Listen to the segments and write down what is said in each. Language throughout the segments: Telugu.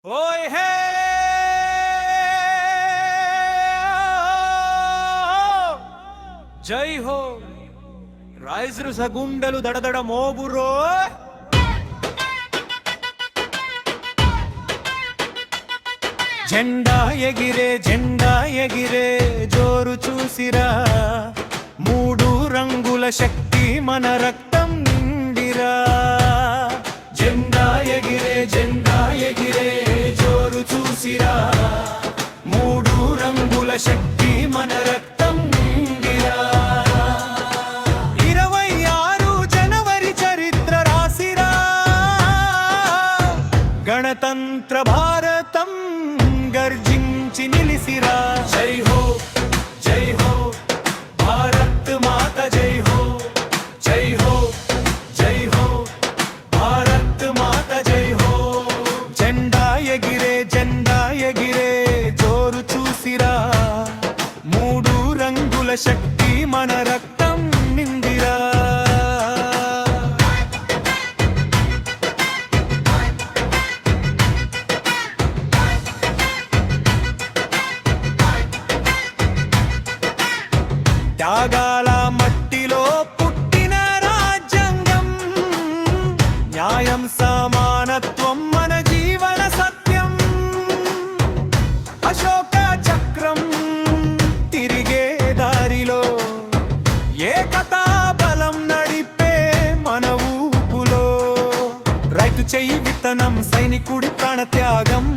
ఓయ్ హే జై హో రాయసరు సగుండలు దడదడ మోబురో జెండా ఎగిరే జోరు చూసిరా మూడు రంగుల శక్తి మన రక్తం నిండిరా జెండా ఎగిరే జోరు చూసిరా మూడు రంగుల శక్తి మన రక్తం నిండిరా 26 జనవరి చరిత్ర రాసిరా గణతంత్ర భారతం గర్జించి నిలిసిరా జై హో భారత్ మాత జై హో భారత్ మాత జై హో జెండా ఎగిరే జోరు చూసిరా మూడు రంగుల శక్తి మన రక్తం నిండిరా త్యాగాల మట్టిలో పుట్టిన రాజ్యాంగం న్యాయం సమానత్వం మన జీవన సత్యం అశోక చక్రం తిరిగే దారిలో ఏకతా బలం నడిపే మన ఊపులో రైతు చెయ్యి విత్తనం సైనికుడి ప్రాణత్యాగం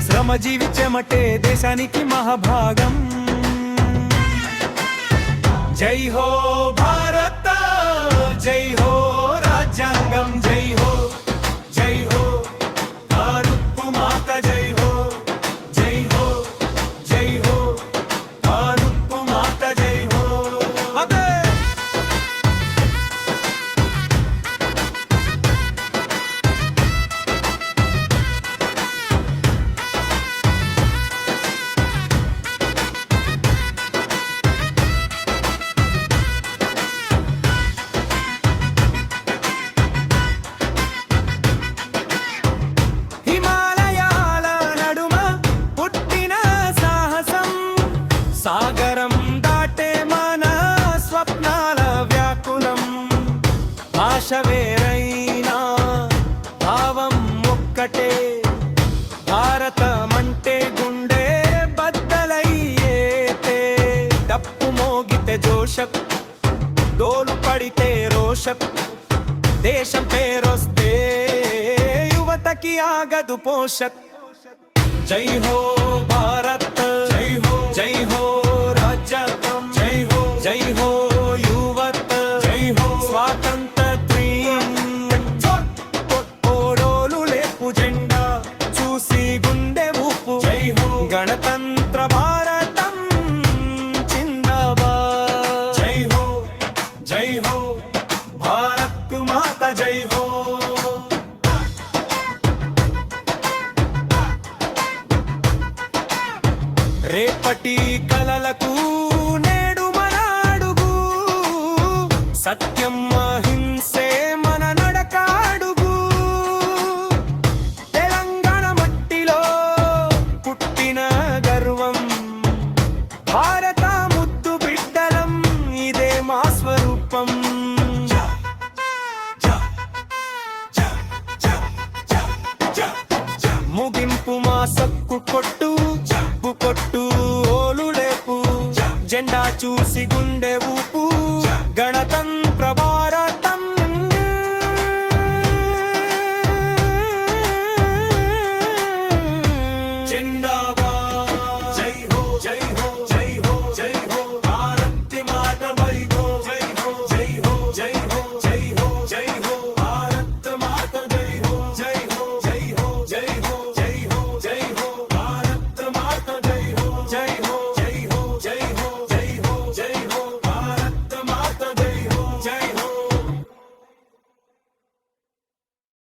శ్రమజీవి చెమటే దేశానికి మహాభాగం జై హో భారత జై హో రాజ్యాంగం జై హో భారత్ మాత జై హో భారత్ మాత జై హో అదే సాగరం దాటే మన స్వప్నాల వ్యాకులం భాష వేరైనా భావం ఒక్కటే భారతమంటే గుండె బద్దలయ్యేతే తప్పు మోగితే జోషక్ డోలు పడితే రోషక్ దేశం పేరొస్తే యువతకి ఆగదు పోషక్ జై హో భారత్ జై హో రాజ్యాంగం జై హో యువత స్వాతంత్ర్యం ఓడోలు లేపు జెండా చూసి గుండె ఊపు గణతంత్ర భారతం జిందాబాద్ జై హో భారత్ మాత జై హో రేపటి కలలకు నేడు మన అడుగు సత్యం అహింసే మన నడకాడుగు తెలంగాణ మట్టిలో పుట్టిన గర్వం భారత ముద్దు బిడ్డలం ఇదే మా స్వరూపం ముగింపు మా సక్కు కొట్టు కొట్టు ఓలు లేపు జెండా చూసి గుండె ఊపు